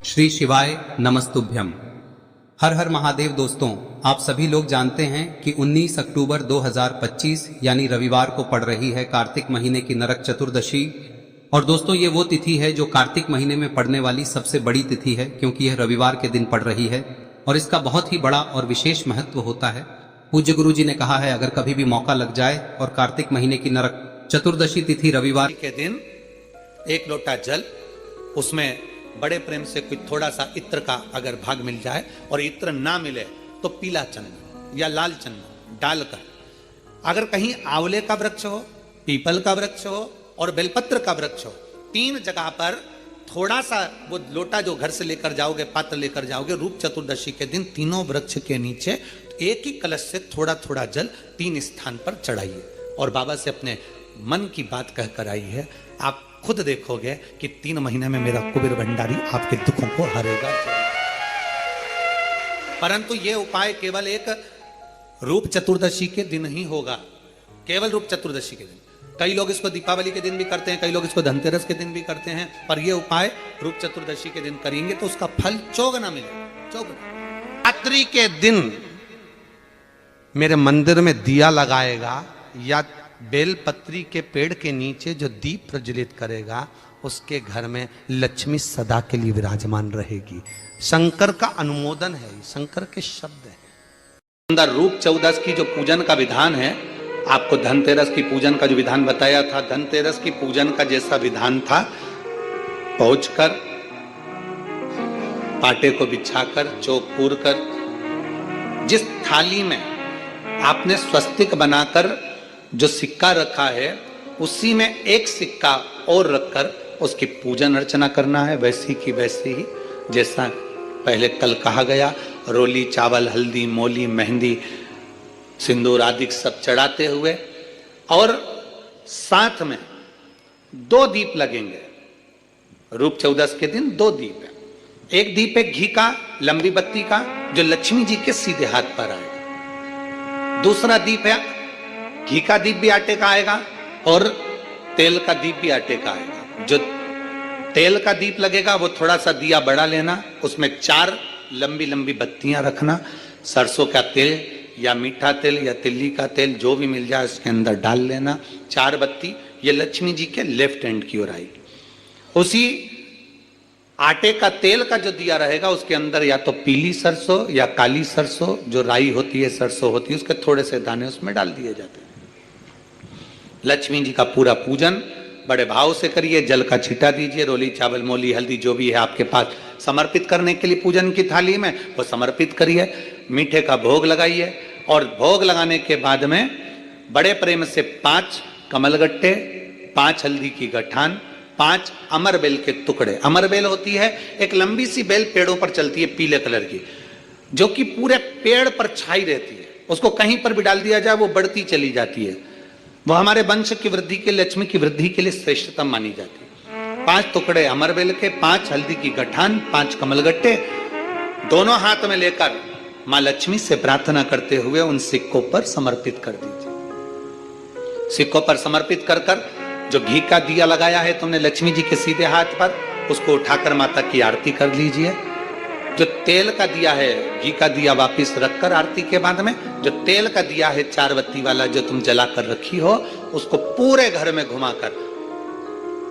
श्री शिवाय नमस्तुभ्यम। हर हर महादेव। दोस्तों, आप सभी लोग जानते हैं कि 19 अक्टूबर 2025 यानी रविवार को पड़ रही है कार्तिक महीने की नरक चतुर्दशी। और दोस्तों, ये वो तिथि है जो कार्तिक महीने में पड़ने वाली सबसे बड़ी तिथि है, क्योंकि यह रविवार के दिन पड़ रही है और इसका बहुत ही बड़ा और विशेष महत्व होता है। पूज्य गुरु जी ने कहा है, अगर कभी भी मौका लग जाए और कार्तिक महीने की नरक चतुर्दशी तिथि रविवार के दिन एक लोटा जल, उसमें बड़े प्रेम से कोई थोड़ा सा इत्र का अगर भाग मिल जाए और इत्र ना मिले तो पीला चंदन या लाल चंदन डालकर, अगर कहीं आंवले का वृक्ष हो, पीपल का वृक्ष हो और बेलपत्र का वृक्ष हो, 3 जगह पर थोड़ा सा वो लोटा जो घर से लेकर जाओगे, पात्र लेकर जाओगे, रूप चतुर्दशी के दिन तीनों वृक्ष के नीचे एक ही कलश से थोड़ा थोड़ा जल 3 स्थान पर चढ़ाइए और बाबा से अपने मन की बात कहकर आई है। आप खुद देखोगे कि 3 महीने में मेरा कुबेर भंडारी आपके दुखों को हरेगा। परंतु यह उपाय केवल एक रूप चतुर्दशी के दिन ही होगा, केवल रूप चतुर्दशी के दिन। कई लोग इसको दीपावली के दिन भी करते हैं, कई लोग इसको धनतेरस के दिन भी करते हैं, पर यह उपाय रूप चतुर्दशी के दिन करेंगे तो उसका फल चौगुना मिलेगा, चौगुना। रात्रि के दिन मेरे मंदिर में दिया लगाएगा या बेलपत्री के पेड़ के नीचे जो दीप प्रज्वलित करेगा, उसके घर में लक्ष्मी सदा के लिए विराजमान रहेगी। शंकर का अनुमोदन है, शंकर के शब्द है। अंदर रूप चौदस की जो पूजन का विधान है, आपको धनतेरस की पूजन का जो विधान बताया था, धनतेरस की पूजन का जैसा विधान था, पहुंचकर पाटे को बिछाकर चौक पूर कर, जिस थाली में आपने स्वस्तिक बनाकर जो सिक्का रखा है, उसी में एक सिक्का और रखकर उसकी पूजन अर्चना करना है, वैसी की वैसी ही जैसा पहले कल कहा गया। रोली, चावल, हल्दी, मोली, मेहंदी, सिंदूर आदि सब चढ़ाते हुए, और साथ में 2 दीप लगेंगे। रूप चौदस के दिन 2 दीप है। एक दीप है घी का, लंबी बत्ती का, जो लक्ष्मी जी के सीधे हाथ पर आएगा। दूसरा दीप है घी का दीप भी आटे का आएगा और तेल का दीप भी आटे का आएगा। जो तेल का दीप लगेगा वो थोड़ा सा दिया बड़ा लेना, उसमें 4 लंबी लंबी बत्तियां रखना, सरसों का तेल या मीठा तेल या तिल्ली का तेल जो भी मिल जाए उसके अंदर डाल लेना। 4 बत्ती ये लक्ष्मी जी के लेफ्ट हैंड की ओर आएगी। उसी आटे का तेल का जो दिया रहेगा, उसके अंदर या तो पीली सरसों या काली सरसों, जो राई होती है, सरसों होती है, उसके थोड़े से दाने उसमें डाल दिए जाते हैं। लक्ष्मी जी का पूरा पूजन बड़े भाव से करिए, जल का छींटा दीजिए, रोली, चावल, मोली, हल्दी जो भी है आपके पास समर्पित करने के लिए पूजन की थाली में, वो समर्पित करिए। मीठे का भोग लगाइए और भोग लगाने के बाद में बड़े प्रेम से 5 कमलगट्टे, 5 हल्दी की गठान, 5 अमर बेल के टुकड़े। अमर बेल होती है एक लंबी सी बेल, पेड़ों पर चलती है, पीले कलर की, जो कि पूरे पेड़ पर छाई रहती है। उसको कहीं पर भी डाल दिया जाए वो बढ़ती चली जाती है। वो हमारे वंश की वृद्धि के, लक्ष्मी की वृद्धि के लिए श्रेष्ठतम मानी जाती है। 5 टुकड़े अमर बेल के, 5 हल्दी की गठान, 5 कमलगट्टे दोनों हाथ में लेकर मां लक्ष्मी से प्रार्थना करते हुए उन सिक्कों पर समर्पित कर दीजिए। सिक्कों पर समर्पित कर कर जो घी का दिया लगाया है तुमने लक्ष्मी जी के सीधे हाथ पर, उसको उठाकर माता की आरती कर लीजिए। जो तेल का दिया है, घी का दिया वापिस रखकर आरती के बाद में जो तेल का दिया है 4 बत्ती वाला जो तुम जला कर रखी हो, उसको पूरे घर में घुमाकर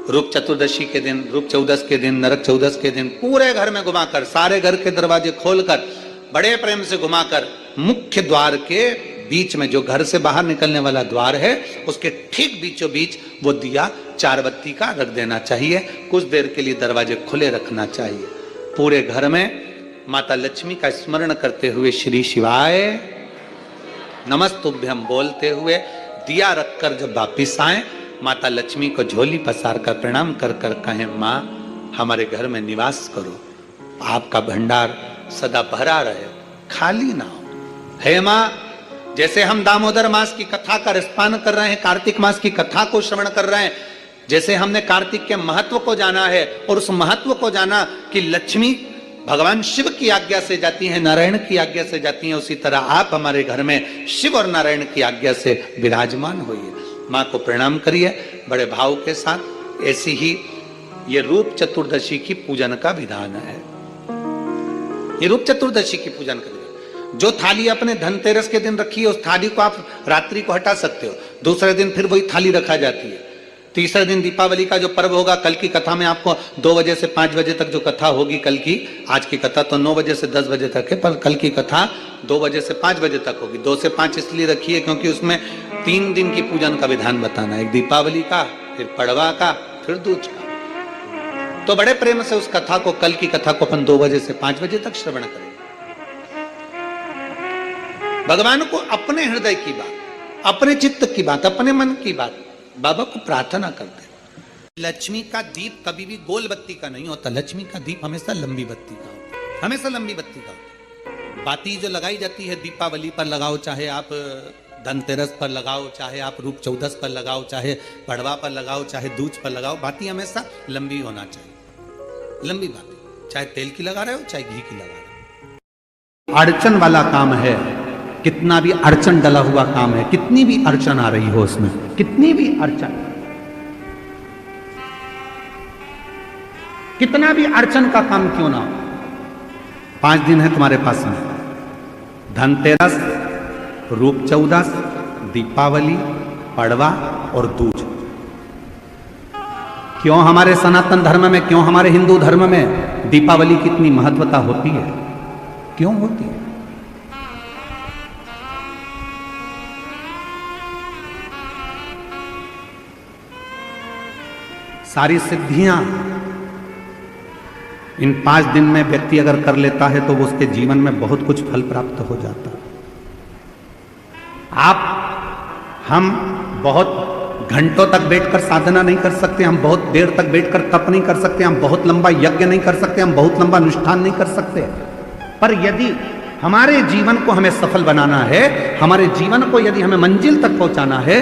रूप चतुर्दशी के दिन, रूप चौदस के दिन, नरक चौदस के दिन पूरे घर में घुमाकर, सारे घर के दरवाजे खोलकर बड़े प्रेम से घुमाकर, मुख्य द्वार के बीच में, जो घर से बाहर निकलने वाला द्वार है, उसके ठीक बीचों बीच वो दिया 4 बत्ती का रख देना चाहिए। कुछ देर के लिए दरवाजे खुले रखना चाहिए। पूरे घर में माता लक्ष्मी का स्मरण करते हुए श्री शिवाय नमस्तुभ्यम बोलते हुए दिया रखकर जब वापिस आए, माता लक्ष्मी को झोली पसार कर प्रणाम कर कर कहें, माँ हमारे घर में निवास करो, आपका भंडार सदा भरा रहे, खाली ना हो। हे माँ, जैसे हम दामोदर मास की कथा का रसपान कर रहे हैं, कार्तिक मास की कथा को श्रवण कर रहे हैं, जैसे हमने कार्तिक के महत्व को जाना है और उस महत्व को जाना कि लक्ष्मी भगवान शिव की आज्ञा से जाती हैं, नारायण की आज्ञा से जाती हैं, उसी तरह आप हमारे घर में शिव और नारायण की आज्ञा से विराजमान होइए। माँ को प्रणाम करिए बड़े भाव के साथ। ऐसी ही ये रूप चतुर्दशी की पूजन का विधान है। ये रूप चतुर्दशी की पूजन करेगा। जो थाली आपने धनतेरस के दिन रखी है उस थाली को आप रात्रि को हटा सकते हो, दूसरे दिन फिर वही थाली रखा जाती है। तीसरे दिन दीपावली का जो पर्व होगा, कल की कथा में आपको 2 बजे से 5 बजे तक जो कथा होगी कल की, आज की कथा तो 9 बजे से 10 बजे तक है, पर कल की कथा 2 बजे से 5 बजे तक होगी। 2 से 5 इसलिए रखी है क्योंकि उसमें 3 दिन की पूजन का विधान बताना है, एक दीपावली का, फिर पड़वा का, फिर दूज का। तो बड़े प्रेम से उस कथा को, कल की कथा को अपन 2 बजे से 5 बजे तक श्रवण करेंगे। भगवान को अपने हृदय की बात, अपने चित्त की बात, अपने मन की बात बाबा को प्रार्थना करते हैं। लक्ष्मी का दीप कभी भी गोल बत्ती का नहीं होता, लक्ष्मी का दीप हमेशा लंबी बत्ती का होता है, हमेशा लंबी बत्ती का होता है। बाती जो लगाई जाती है दीपावली पर लगाओ, चाहे आप धनतेरस पर लगाओ, चाहे आप रूप चौदस पर लगाओ, चाहे पड़वा पर लगाओ, चाहे दूज पर लगाओ, बाती हमेशा लंबी होना चाहिए, लंबी बाती, चाहे तेल की लगा रहे हो चाहे घी की लगा रहे हो। अड़चन वाला काम है, कितना भी अड़चन डला हुआ काम है, कितनी भी अड़चन आ रही हो उसमें, कितनी भी अड़चन, कितना भी अड़चन का काम क्यों ना हो, 5 दिन है तुम्हारे पास में, धनतेरस, रूप चौदस, दीपावली, पड़वा और दूज। क्यों हमारे सनातन धर्म में, क्यों हमारे हिंदू धर्म में दीपावली की इतनी महत्वता होती है, क्यों होती है? सारी सिद्धियां इन 5 दिन में व्यक्ति अगर कर लेता है तो वो उसके जीवन में बहुत कुछ फल प्राप्त हो जाता है। हम बहुत घंटों तक बैठकर साधना नहीं कर सकते, हम बहुत देर तक बैठकर तप नहीं कर सकते, हम बहुत लंबा यज्ञ नहीं कर सकते, हम बहुत लंबा अनुष्ठान नहीं कर सकते, पर यदि हमारे जीवन को हमें सफल बनाना है, हमारे जीवन को यदि हमें मंजिल तक पहुंचाना है,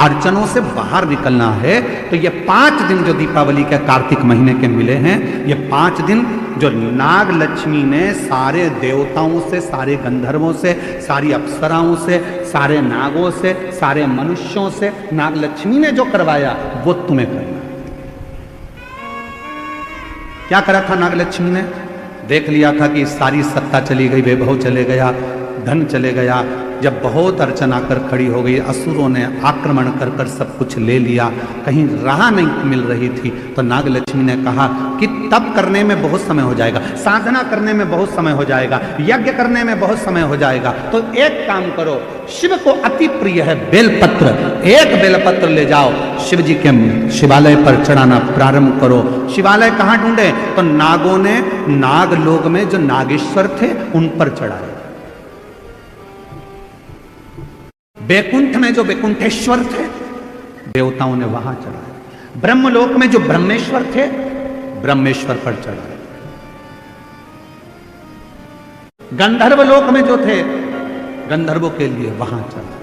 अड़चनों से बाहर निकलना है, तो ये 5 दिन जो दीपावली के कार्तिक महीने के मिले हैं, ये 5 दिन जो नाग लक्ष्मी ने सारे देवताओं से, सारे गंधर्वों से, सारी अप्सराओं से, सारे नागों से, सारे मनुष्यों से नाग लक्ष्मी ने जो करवाया वो तुम्हें करना। क्या करा था नाग लक्ष्मी ने? देख लिया था कि सारी सत्ता चली गई, वैभव चले गया, धन चले गया। जब बहुत अड़चन आकर खड़ी हो गई, असुरों ने आक्रमण कर कर सब कुछ ले लिया, कहीं राह नहीं मिल रही थी, तो नाग लक्ष्मी ने कहा कि तप करने में बहुत समय हो जाएगा, साधना करने में बहुत समय हो जाएगा, यज्ञ करने में बहुत समय हो जाएगा, तो एक काम करो, शिव को अति प्रिय है बेलपत्र, एक बेलपत्र ले जाओ, शिव जी के शिवालय पर चढ़ाना प्रारंभ करो। शिवालय कहाँ ढूंढे? तो नागों ने नागलोक में जो नागेश्वर थे उन पर चढ़ाए, बैकुंठ में जो बैकुंठेश्वर थे देवताओं ने वहां चढ़ाए, ब्रह्मलोक में जो ब्रह्मेश्वर थे ब्रह्मेश्वर पर चढ़ाए, गंधर्व लोक में जो थे गंधर्वों के लिए वहां चढ़ाए।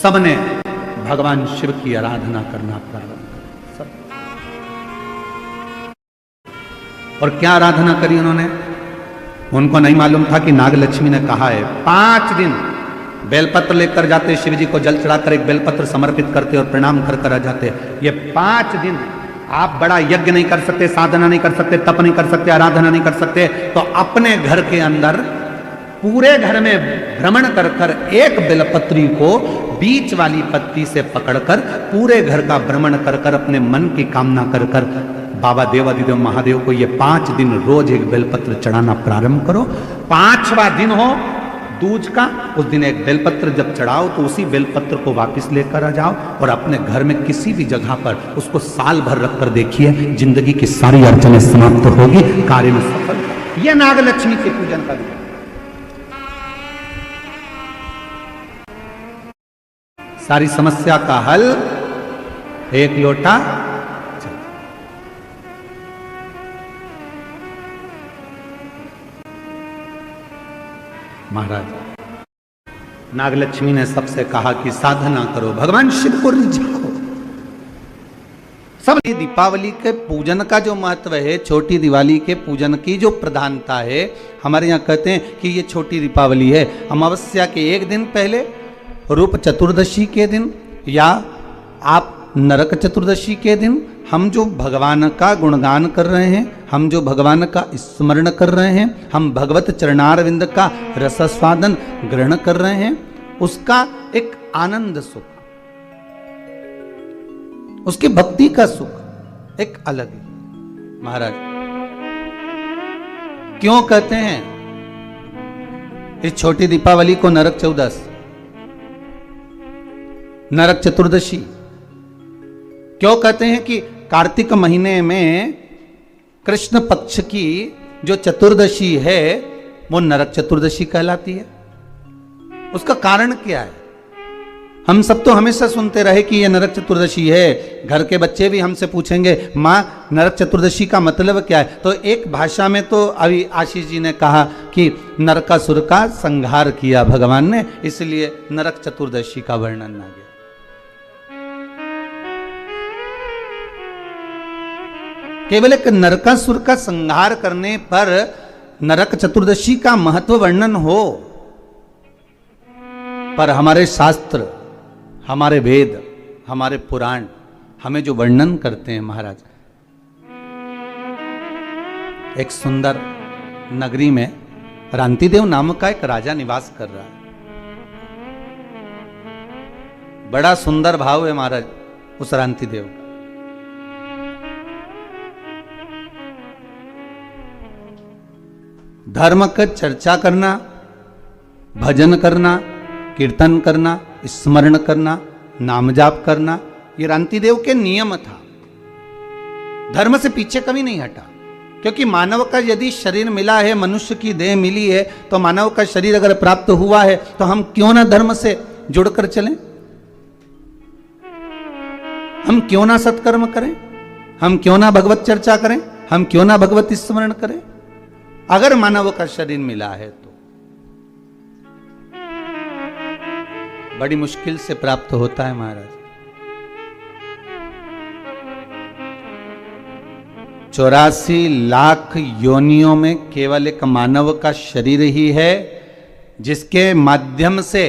सबने भगवान शिव की आराधना करना प्रारंभ किया, सब। और क्या आराधना करी उन्होंने? उनको नहीं मालूम था कि नाग लक्ष्मी ने कहा है 5 दिन बेलपत्र लेकर जाते, शिव जी को जल चढ़ाकर एक बेलपत्र समर्पित करते और प्रणाम कर कर आ जाते। ये 5 दिन आप बड़ा यज्ञ नहीं कर सकते, साधना नहीं कर सकते, तप नहीं कर सकते, आराधना नहीं कर सकते, तो अपने घर के अंदर पूरे घर में भ्रमण कर कर एक बेलपत्री को बीच वाली पत्ती से पकड़कर पूरे घर का भ्रमण कर कर अपने मन की कामना कर कर बाबा देवादिदेव महादेव को ये 5 दिन रोज एक बेलपत्र चढ़ाना प्रारंभ करो। 5वां दिन हो दूज का, उस दिन एक बेलपत्र जब चढ़ाओ तो उसी बेलपत्र को वापस लेकर आ जाओ और अपने घर में किसी भी जगह पर उसको साल भर रखकर देखिए, जिंदगी की सारी अड़चनें समाप्त होगी, कार्य में सफल। यह नाग लक्ष्मी के पूजन का दिन। सारी समस्या का हल एक लोटा महाराज नागलक्ष्मी ने सबसे कहा कि साधना करो, भगवान शिव को रिझाओ। सब दीपावली के पूजन का जो महत्व है, छोटी दिवाली के पूजन की जो प्रधानता है, हमारे यहाँ कहते हैं कि ये छोटी दीपावली है। अमावस्या के 1 दिन पहले, रूप चतुर्दशी के दिन, या आप नरक चतुर्दशी के दिन हम जो भगवान का गुणगान कर रहे हैं, हम जो भगवान का स्मरण कर रहे हैं, हम भगवत चरणारविंद का रसस्वादन ग्रहण कर रहे हैं, उसका एक आनंद सुख, उसकी भक्ति का सुख एक अलग है। महाराज क्यों कहते हैं इस छोटी दीपावली को नरक चौदस, नरक चतुर्दशी? क्यों कहते हैं कि कार्तिक महीने में कृष्ण पक्ष की जो चतुर्दशी है वो नरक चतुर्दशी कहलाती है? उसका कारण क्या है? हम सब तो हमेशा सुनते रहे कि ये नरक चतुर्दशी है, घर के बच्चे भी हमसे पूछेंगे माँ नरक चतुर्दशी का मतलब क्या है? तो एक भाषा में तो अभी आशीष जी ने कहा कि नरकासुर का संहार किया भगवान ने, इसलिए नरक चतुर्दशी का वर्णन आ गया। केवल एक नरकासुर का संहार करने पर नरक चतुर्दशी का महत्व वर्णन हो, पर हमारे शास्त्र, हमारे वेद, हमारे पुराण हमें जो वर्णन करते हैं महाराज, एक सुंदर नगरी में रांतिदेव नामक का एक राजा निवास कर रहा है। बड़ा सुंदर भाव है महाराज उस रांतिदेव का। धर्म का चर्चा करना, भजन करना, कीर्तन करना, स्मरण करना, नाम जाप करना, ये रांतिदेव के नियम था। धर्म से पीछे कभी नहीं हटा, क्योंकि मानव का यदि शरीर मिला है, मनुष्य की देह मिली है, तो मानव का शरीर अगर प्राप्त हुआ है तो हम क्यों ना धर्म से जुड़कर चलें? हम क्यों ना सत्कर्म करें? हम क्यों ना भगवत चर्चा करें? हम क्यों ना भगवत स्मरण करें? अगर मानव का शरीर मिला है तो बड़ी मुश्किल से प्राप्त होता है महाराज। 84 लाख योनियों में केवल एक मानव का शरीर ही है जिसके माध्यम से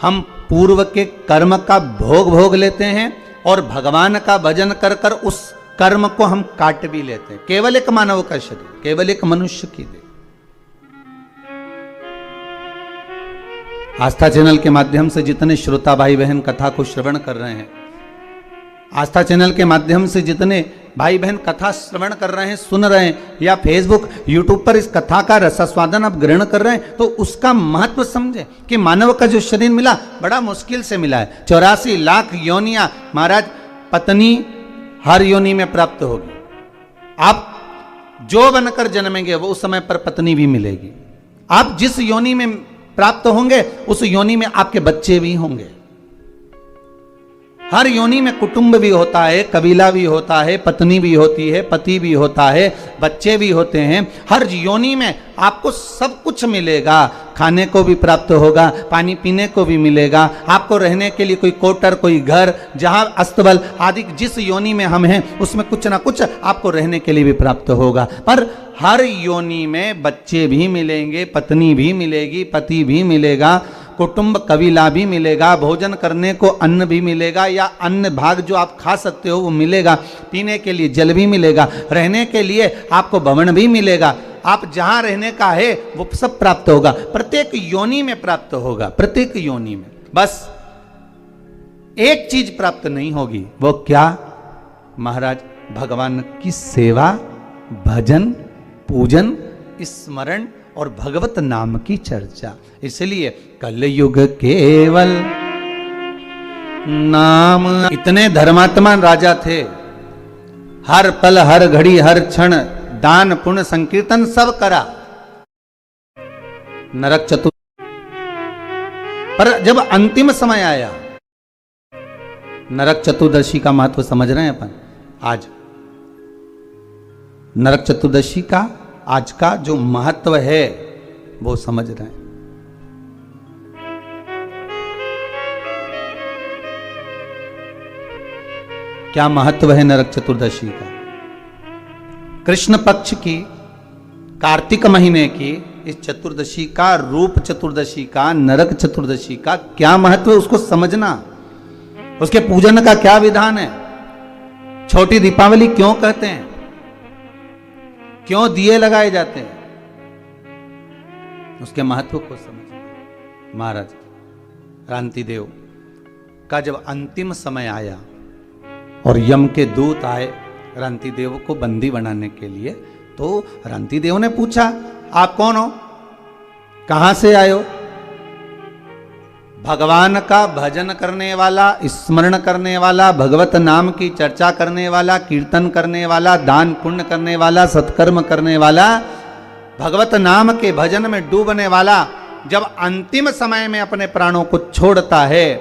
हम पूर्व के कर्म का भोग लेते हैं और भगवान का भजन कर कर उस कर्म को हम काट भी लेते हैं। केवल एक मानव का शरीर, केवल एक मनुष्य की देह। आस्था चैनल के माध्यम से जितने श्रोता भाई बहन कथा को श्रवण कर रहे हैं, आस्था चैनल के माध्यम से जितने भाई बहन कथा श्रवण कर रहे हैं, सुन रहे हैं, या फेसबुक यूट्यूब पर इस कथा का रसास्वादन आप ग्रहण कर रहे हैं, तो उसका महत्व समझे कि मानव का जो शरीर मिला बड़ा मुश्किल से मिला है। 84 लाख योनियां महाराज, पत्नी हर योनि में प्राप्त होगी। आप जो बनकर जन्मेंगे वो उस समय पर पत्नी भी मिलेगी। आप जिस योनि में प्राप्त होंगे उस योनि में आपके बच्चे भी होंगे। हर योनि में कुटुंब भी होता है, कबीला भी होता है, पत्नी भी होती है, पति भी होता है, बच्चे भी होते हैं। हर योनि में आपको सब कुछ मिलेगा। खाने को भी प्राप्त होगा, पानी पीने को भी मिलेगा, आपको रहने के लिए कोई क्वार्टर, कोई घर, जहां अस्तबल आदि जिस योनि में हम हैं उसमें कुछ ना कुछ आपको रहने के लिए भी प्राप्त होगा। पर हर योनि में बच्चे भी मिलेंगे, पत्नी भी मिलेगी, पति भी मिलेगा, कुटुंब कबीला भी मिलेगा, भोजन करने को अन्न भी मिलेगा, या अन्न भाग जो आप खा सकते हो वो मिलेगा, पीने के लिए जल भी मिलेगा, रहने के लिए आपको भवन भी मिलेगा। आप जहां रहने का है वो सब प्राप्त होगा, प्रत्येक योनि में प्राप्त होगा, प्रत्येक योनि में। बस एक चीज प्राप्त नहीं होगी, वो क्या महाराज? भगवान की सेवा, भजन, पूजन, स्मरण और भगवत नाम की चर्चा। इसलिए कलयुग केवल नाम। इतने धर्मात्मा राजा थे, हर पल हर घड़ी हर क्षण दान पुण्य संकीर्तन सब करा, नरक चतुर। पर जब अंतिम समय आया, नरक चतुर्दशी का महत्व समझ रहे हैं अपन। आज नरक चतुर्दशी का आज का जो महत्व है वो समझ रहे हैं। क्या महत्व है नरक चतुर्दशी का? कृष्ण पक्ष की कार्तिक महीने की इस चतुर्दशी का, रूप चतुर्दशी का, नरक चतुर्दशी का क्या महत्व है उसको समझना। उसके पूजन का क्या विधान है? छोटी दीपावली क्यों कहते हैं? क्यों दिए लगाए जाते हैं? उसके महत्व को समझिए। महाराज क्रांतिदेव का जब अंतिम समय आया और यम के दूत आए क्रांतिदेव को बंदी बनाने के लिए, तो क्रांतिदेव ने पूछा, आप कौन हो, कहां से आए हो? भगवान का भजन करने वाला, स्मरण करने वाला, भगवत नाम की चर्चा करने वाला, कीर्तन करने वाला, दान पुण्य करने वाला, सत्कर्म करने वाला, भगवत नाम के भजन में डूबने वाला जब अंतिम समय में अपने प्राणों को छोड़ता है,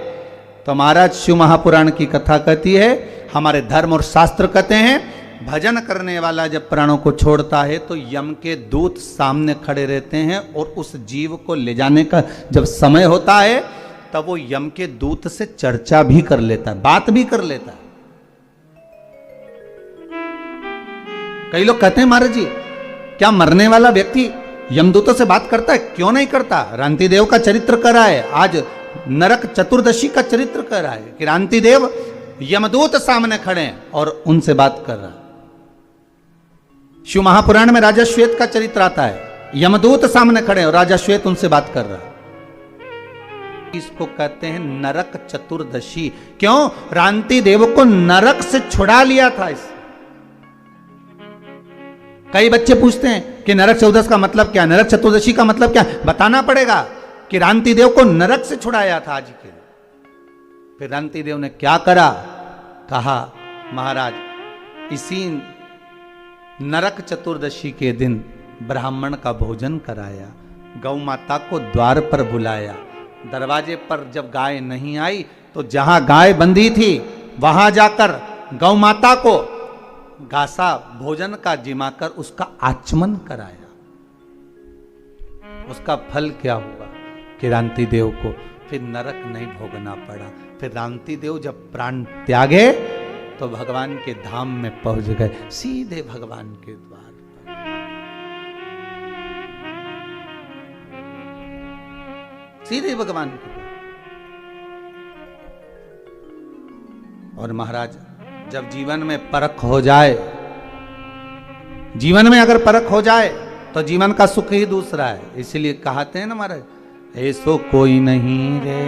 तो महाराज शिव महापुराण की कथा कहती है, हमारे धर्म और शास्त्र कहते हैं, भजन करने वाला जब प्राणों को छोड़ता है तो यम के दूत सामने खड़े रहते हैं और उस जीव को ले जाने का जब समय होता है तब वो यम के दूत से चर्चा भी कर लेता है, बात भी कर लेता है। कई लोग कहते हैं महाराज जी, क्या मरने वाला व्यक्ति यमदूतों से बात करता है? क्यों नहीं करता? क्रांतिदेव का चरित्र कर रहा है, आज नरक चतुर्दशी का चरित्र कर रहा है। क्रांतिदेव यमदूत सामने खड़े हैं और उनसे बात कर रहा है। शिव महापुराण में राजा श्वेत का चरित्र आता है, यमदूत सामने खड़े हैं और राजा श्वेत उनसे बात कर रहा है। इसको कहते हैं नरक चतुर्दशी। क्यों? क्रांतिदेव को नरक से छुड़ा लिया था इस। कई बच्चे पूछते हैं कि नरक चतुर्दशी का मतलब क्या, नरक चतुर्दशी का मतलब क्या? बताना पड़ेगा कि क्रांतिदेव को नरक से छुड़ाया था आज के। फिर क्रांतिदेव ने क्या करा? कहा, महाराज इसी नरक चतुर्दशी के दिन ब्राह्मण का भोजन कराया, गौ माता को द्वार पर बुलाया, दरवाजे पर जब गाय नहीं आई तो जहां गाय बंधी थी वहां जाकर गौ माता को घासा भोजन का जिमाकर उसका आचमन कराया। उसका फल क्या हुआ? क्रांतिदेव को फिर नरक नहीं भोगना पड़ा। फिर क्रांतिदेव जब प्राण त्यागे तो भगवान के धाम में पहुंच गए, सीधे भगवान के द्वार पर। सीधे भगवान के द्वार। और महाराज जब जीवन में परख हो जाए, जीवन में अगर परख हो जाए तो जीवन का सुख ही दूसरा है। इसलिए कहते हैं ना महाराज, ऐसो कोई नहीं रे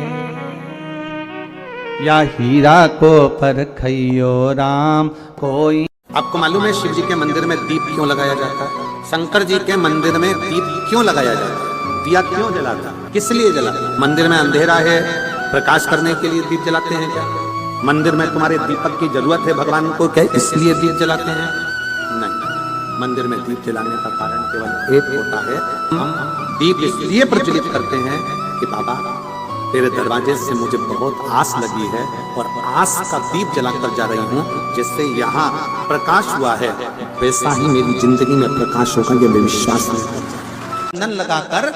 या हीरा को परखइयो राम कोई। आपको मालूम है शिव जी के मंदिर में दीप क्यों लगाया जाता है? शंकर जी के मंदिर में दीप क्यों लगाया जाता है? दिया क्यों जलाता है? किस लिए जलाता है? मंदिर में अंधेरा है, प्रकाश करने के लिए दीप जलाते हैं क्या? मंदिर में तुम्हारे दीपक की जरूरत है भगवान को क्या इसलिए दीप जलाते हैं? नहीं, मंदिर में दीप जलाने का कारण केवल एक होता है, हम दीप इसलिए प्रज्वलित करते हैं कि बाबा तेरे दरवाजे से मुझे बहुत आस लगी है और आस का दीप जलाकर जा रही हूँ, जिससे यहाँ प्रकाश हुआ है, वैसा ही मेरी जिंदगी में प्रकाश होगा, ये विश्वास है। चंदन लगाकर,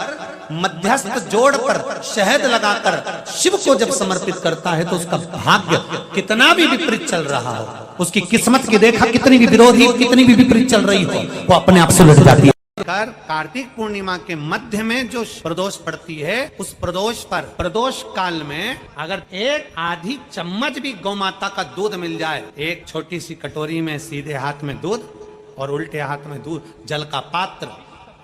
मध्यस्थ जोड़कर, शहद लगाकर शिव को जब समर्पित करता है तो उसका भाग्य कितना भी विपरीत चल रहा हो, उसकी किस्मत की रेखा कितनी भी विरोधी, कितनी भी विपरीत चल रही हो, वो अपने आप से लग जाती है। कार्तिक पूर्णिमा के मध्य में जो प्रदोष पड़ती है, उस प्रदोष पर, प्रदोष काल में अगर एक आधी चम्मच भी गौ माता का दूध मिल जाए, एक छोटी सी कटोरी में सीधे हाथ में दूध और उल्टे हाथ में दूध, जल का पात्र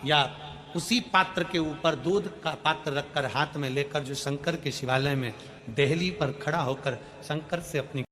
या उसी पात्र के ऊपर दूध का पात्र रखकर हाथ में लेकर जो शंकर के शिवालय में देहली पर खड़ा होकर शंकर से अपनी